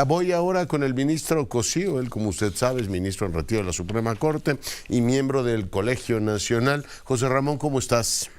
Voy ahora con el ministro Cosío. Él, como usted sabe, es ministro en retiro de la Suprema Corte y miembro del Colegio Nacional. José Ramón, ¿cómo estás?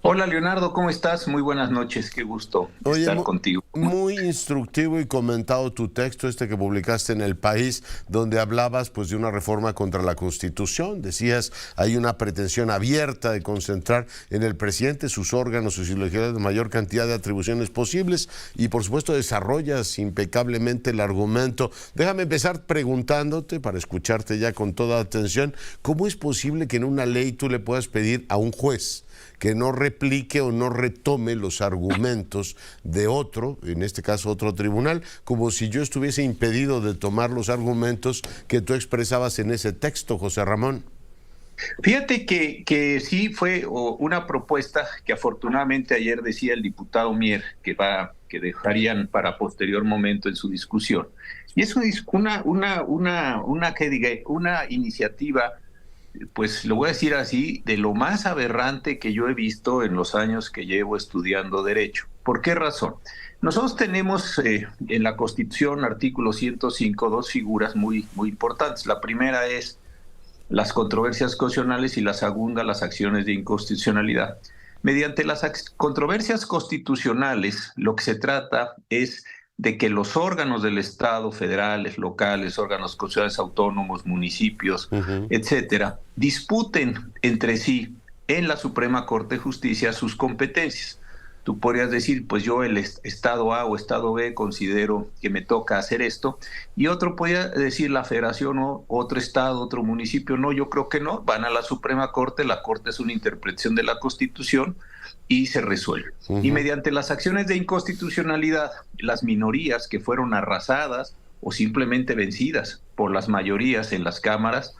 Hola Leonardo, ¿cómo estás? Muy buenas noches, qué gusto Oye, estar contigo. muy instructivo y comentado tu texto, que publicaste en El País, donde hablabas pues de una reforma contra la Constitución. Decías, hay una pretensión abierta de concentrar en el presidente, sus órganos, sus ideologías, la mayor cantidad de atribuciones posibles, y por supuesto desarrollas impecablemente el argumento. Déjame empezar preguntándote, para escucharte ya con toda atención, ¿cómo es posible que en una ley tú le puedas pedir a un juez que no replique o no retome los argumentos de otro, en este caso otro tribunal, como si yo estuviese impedido de tomar los argumentos que tú expresabas en ese texto, José Ramón? Fíjate que sí fue una propuesta que afortunadamente ayer decía el diputado Mier que dejarían para posterior momento en su discusión. Y es una iniciativa, pues lo voy a decir así, de lo más aberrante que yo he visto en los años que llevo estudiando Derecho. ¿Por qué razón? Nosotros tenemos en la Constitución, artículo 105, dos figuras muy importantes. La primera es las controversias constitucionales y la segunda, las acciones de inconstitucionalidad. Mediante las controversias constitucionales, lo que se trata es de que los órganos del Estado, federales, locales, órganos constitucionales autónomos, municipios, etcétera, disputen entre sí en la Suprema Corte de Justicia sus competencias. Tú podrías decir, pues yo el Estado A o Estado B considero que me toca hacer esto, y otro podría decir la Federación o otro Estado, otro municipio, no, yo creo que no, van a la Suprema Corte, la Corte es una interpretación de la Constitución y se resuelve. Y mediante las acciones de inconstitucionalidad, las minorías que fueron arrasadas o simplemente vencidas por las mayorías en las cámaras,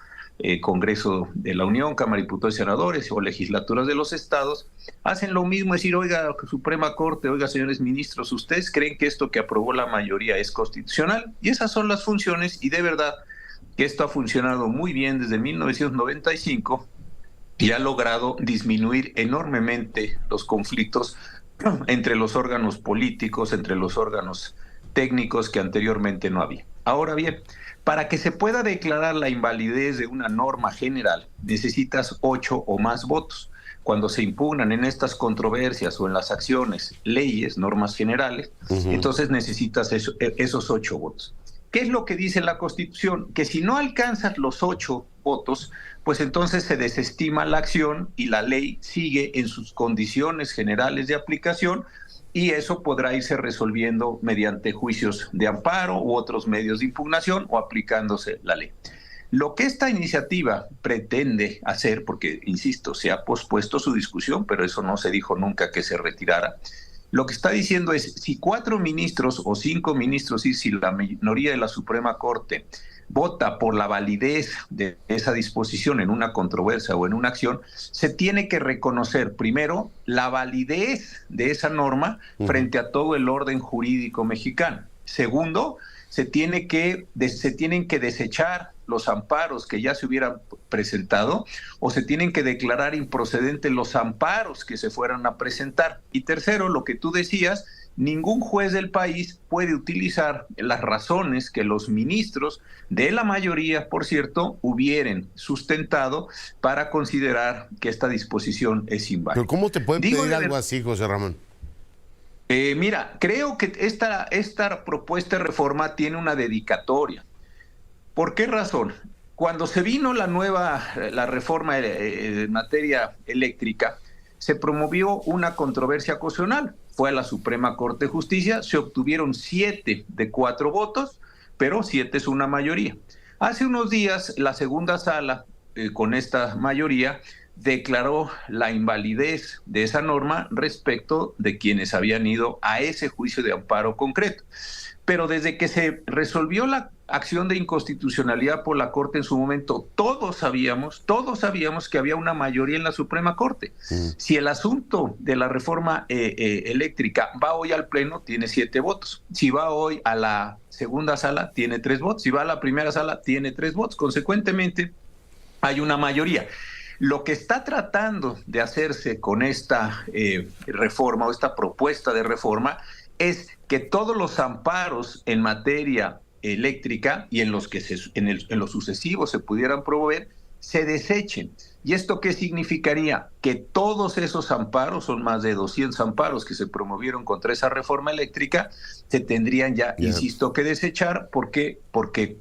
Congreso de la Unión, Cámara de Diputados y Senadores o legislaturas de los estados, hacen lo mismo, es decir, oiga, Suprema Corte, oiga, señores ministros, ¿ustedes creen que esto que aprobó la mayoría es constitucional? Y esas son las funciones, y de verdad que esto ha funcionado muy bien desde 1995 y ha logrado disminuir enormemente los conflictos entre los órganos políticos, entre los órganos técnicos que anteriormente no había. Ahora bien, para que se pueda declarar la invalidez de una norma general, necesitas 8 o más votos. Cuando se impugnan en estas controversias o en las acciones, leyes, normas generales, entonces necesitas esos 8 votos. ¿Qué es lo que dice la Constitución? Que si no alcanzas los 8 votos, pues entonces se desestima la acción y la ley sigue en sus condiciones generales de aplicación, y eso podrá irse resolviendo mediante juicios de amparo u otros medios de impugnación o aplicándose la ley. Lo que esta iniciativa pretende hacer, porque, insisto, se ha pospuesto su discusión, pero eso no se dijo nunca que se retirara, lo que está diciendo es, si 4 ministros o 5 ministros, y si la minoría de la Suprema Corte vota por la validez de esa disposición en una controversia o en una acción, se tiene que reconocer primero la validez de esa norma frente a todo el orden jurídico mexicano. Segundo, se tienen que desechar los amparos que ya se hubieran presentado, o se tienen que declarar improcedentes los amparos que se fueran a presentar. Y tercero, lo que tú decías, ningún juez del país puede utilizar las razones que los ministros de la mayoría, por cierto, hubieran sustentado para considerar que esta disposición es inválida. ¿Pero cómo te pueden pedir algo así, José Ramón? Mira, creo que esta propuesta de reforma tiene una dedicatoria. ¿Por qué razón? Cuando se vino la reforma en materia eléctrica, se promovió una controversia constitucional. Fue a la Suprema Corte de Justicia, se obtuvieron 7 de 4 votos, pero 7 es una mayoría. Hace unos días, la segunda sala, con esta mayoría, declaró la invalidez de esa norma respecto de quienes habían ido a ese juicio de amparo concreto. Pero desde que se resolvió la acción de inconstitucionalidad por la Corte en su momento, todos sabíamos que había una mayoría en la Suprema Corte. Si el asunto de la reforma eléctrica va hoy al Pleno, tiene 7 votos. Si va hoy a la segunda sala, tiene 3 votos. Si va a la primera sala, tiene 3 votos. Consecuentemente, hay una mayoría. Lo que está tratando de hacerse con esta reforma o esta propuesta de reforma es que todos los amparos en materia eléctrica y en los que en los sucesivos se pudieran promover, se desechen. ¿Y esto qué significaría? Que todos esos amparos, son más de 200 amparos que se promovieron contra esa reforma eléctrica, se tendrían ya, insisto, que desechar. ¿Por qué? Porque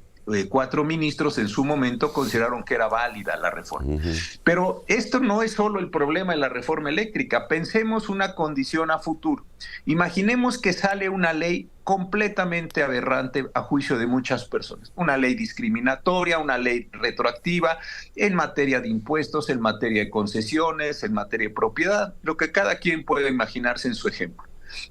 4 ministros en su momento consideraron que era válida la reforma. Pero esto no es solo el problema de la reforma eléctrica. Pensemos una condición a futuro. Imaginemos que sale una ley completamente aberrante a juicio de muchas personas. Una ley discriminatoria, una ley retroactiva en materia de impuestos, en materia de concesiones, en materia de propiedad, lo que cada quien puede imaginarse en su ejemplo.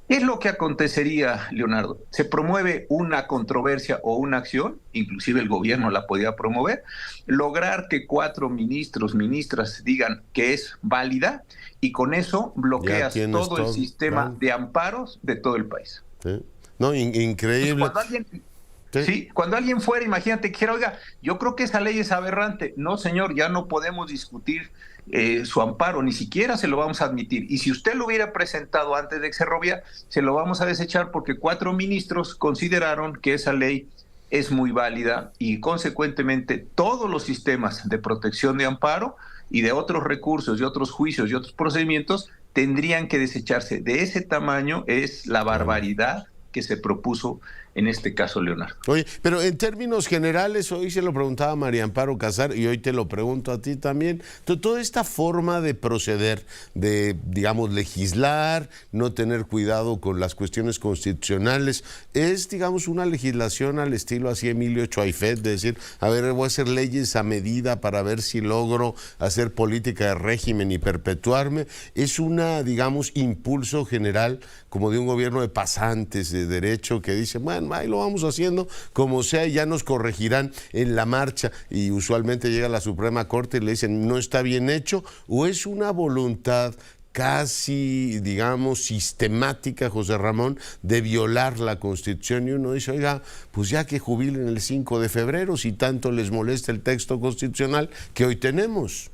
¿Qué es lo que acontecería, Leonardo? Se promueve una controversia o una acción, inclusive el gobierno la podía promover, lograr que 4 ministros, ministras digan que es válida, y con eso bloqueas todo el sistema de amparos de todo el país. Sí. No, increíble. Cuando alguien fuera, imagínate que dijera, oiga, yo creo que esa ley es aberrante. No, señor, ya no podemos discutir su amparo, ni siquiera se lo vamos a admitir. Y si usted lo hubiera presentado antes de Exerrovía, se lo vamos a desechar porque 4 ministros consideraron que esa ley es muy válida, y consecuentemente todos los sistemas de protección de amparo y de otros recursos y otros juicios y otros procedimientos tendrían que desecharse. De ese tamaño es la barbaridad que se propuso en este caso, Leonardo. Oye, pero en términos generales, hoy se lo preguntaba a María Amparo Casar y hoy te lo pregunto a ti también, toda esta forma de proceder, de, digamos, legislar, no tener cuidado con las cuestiones constitucionales, es, digamos, una legislación al estilo así Emilio Choaifet, de decir, a ver, voy a hacer leyes a medida para ver si logro hacer política de régimen y perpetuarme. Es una, digamos, impulso general como de un gobierno de pasantes de derecho que dice, bueno, ahí lo vamos haciendo como sea y ya nos corregirán en la marcha, y usualmente llega a la Suprema Corte y le dicen no está bien hecho, o es una voluntad casi, digamos, sistemática, José Ramón, de violar la Constitución, y uno dice, oiga, pues ya que jubilen el 5 de febrero si tanto les molesta el texto constitucional que hoy tenemos.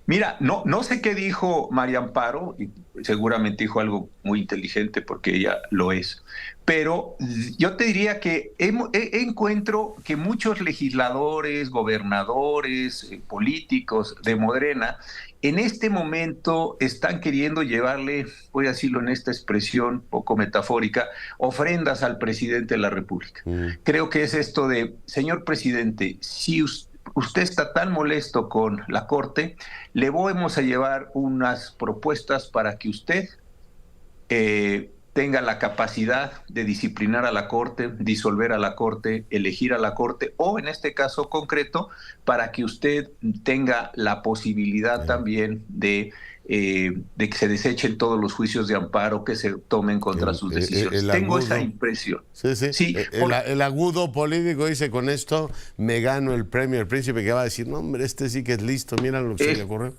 Mira, no sé qué dijo María Amparo, y seguramente dijo algo muy inteligente porque ella lo es, pero yo te diría que encuentro que muchos legisladores, gobernadores, políticos de Morena, en este momento están queriendo llevarle, voy a decirlo en esta expresión poco metafórica, ofrendas al presidente de la República. Creo que es esto de, señor presidente, si usted está tan molesto con la Corte, le vamos a llevar unas propuestas para que usted tenga la capacidad de disciplinar a la Corte, disolver a la Corte, elegir a la Corte, o en este caso concreto, para que usted tenga la posibilidad también de que se desechen todos los juicios de amparo que se tomen contra sus decisiones. Tengo esa impresión. Sí, el agudo político dice, con esto me gano el premio del príncipe, que va a decir, no hombre, este sí que es listo, mira lo que se le ocurre.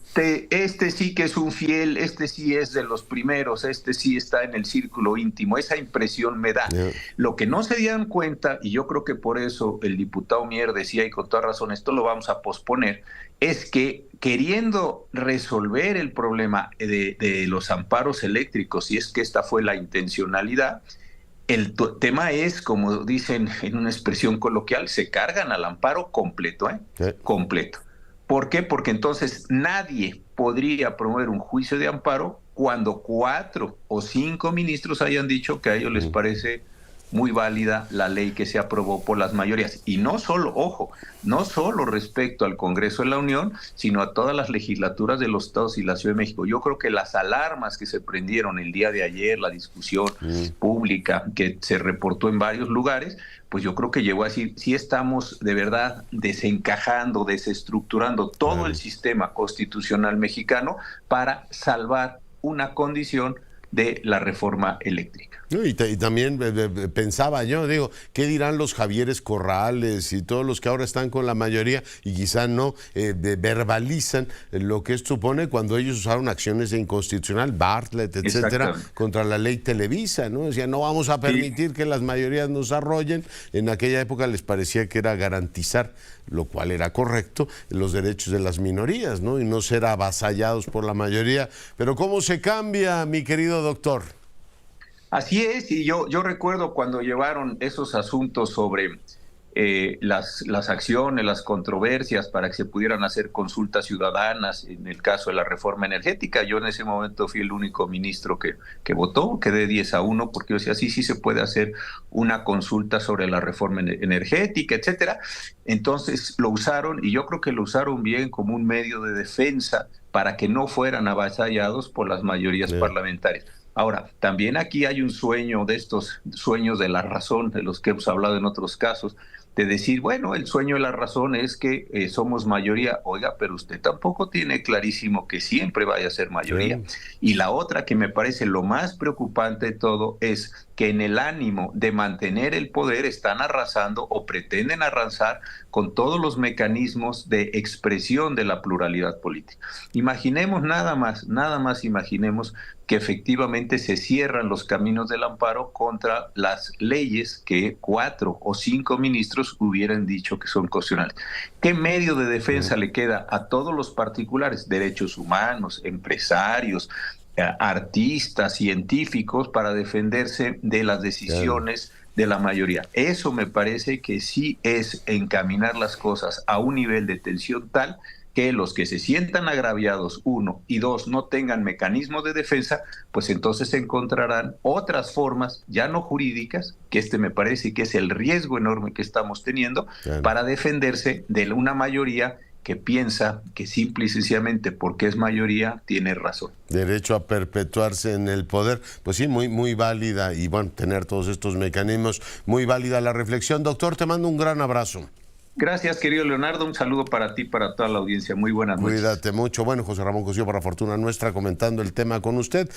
Este sí que es un fiel, este sí es de los primeros, este sí está en el círculo íntimo. Esa impresión me da. Lo que no se dieron cuenta, y yo creo que por eso el diputado Mier decía, y con toda razón, esto lo vamos a posponer, es que queriendo resolver el problema de los amparos eléctricos, y es que esta fue la intencionalidad, el tema es, como dicen en una expresión coloquial, se cargan al amparo completo, completo. ¿Por qué? Porque entonces nadie podría promover un juicio de amparo cuando 4 o 5 ministros hayan dicho que a ellos les parece muy válida la ley que se aprobó por las mayorías. Y no solo, ojo, no solo respecto al Congreso de la Unión, sino a todas las legislaturas de los estados y la Ciudad de México. Yo creo que las alarmas que se prendieron el día de ayer, la discusión pública que se reportó en varios lugares, pues yo creo que llegó a decir, sí estamos de verdad desencajando, desestructurando todo el sistema constitucional mexicano para salvar una condición de la reforma eléctrica. Y también pensaba yo, digo, ¿qué dirán los Javieres Corrales y todos los que ahora están con la mayoría y quizá no verbalizan lo que esto supone cuando ellos usaron acciones de inconstitucional, Bartlett, etcétera, contra la ley Televisa, ¿no? Decían, no vamos a permitir que las mayorías nos arrollen. En aquella época les parecía que era garantizar, lo cual era correcto, los derechos de las minorías, ¿no? Y no ser avasallados por la mayoría. Pero ¿cómo se cambia, mi querido doctor? Así es, y yo recuerdo cuando llevaron esos asuntos sobre las acciones, las controversias para que se pudieran hacer consultas ciudadanas en el caso de la reforma energética. Yo en ese momento fui el único ministro que votó, quedé 10-1 porque yo decía, sí se puede hacer una consulta sobre la reforma energética, etcétera. Entonces lo usaron y yo creo que lo usaron bien como un medio de defensa para que no fueran avasallados por las mayorías parlamentarias. Ahora, también aquí hay un sueño de estos sueños de la razón, de los que hemos hablado en otros casos, de decir, bueno, el sueño de la razón es que somos mayoría. Oiga, pero usted tampoco tiene clarísimo que siempre vaya a ser mayoría. Y la otra que me parece lo más preocupante de todo es que en el ánimo de mantener el poder están arrasando o pretenden arrasar con todos los mecanismos de expresión de la pluralidad política. Imaginemos nada más imaginemos que efectivamente se cierran los caminos del amparo contra las leyes que 4 o 5 ministros hubieran dicho que son constitucionales. ¿Qué medio de defensa le queda a todos los particulares, derechos humanos, empresarios, artistas, científicos, para defenderse de las decisiones de la mayoría? Eso me parece que sí es encaminar las cosas a un nivel de tensión tal que los que se sientan agraviados, 1, y 2, no tengan mecanismos de defensa, pues entonces encontrarán otras formas, ya no jurídicas, que me parece que es el riesgo enorme que estamos teniendo, para defenderse de una mayoría que piensa que simple y sencillamente porque es mayoría tiene razón. Derecho a perpetuarse en el poder. Pues sí, muy válida, y bueno, tener todos estos mecanismos, muy válida la reflexión. Doctor, te mando un gran abrazo. Gracias, querido Leonardo. Un saludo para ti, para toda la audiencia. Muy buenas noches. Cuídate mucho. Bueno, José Ramón Cosío para Fortuna Nuestra comentando el tema con usted.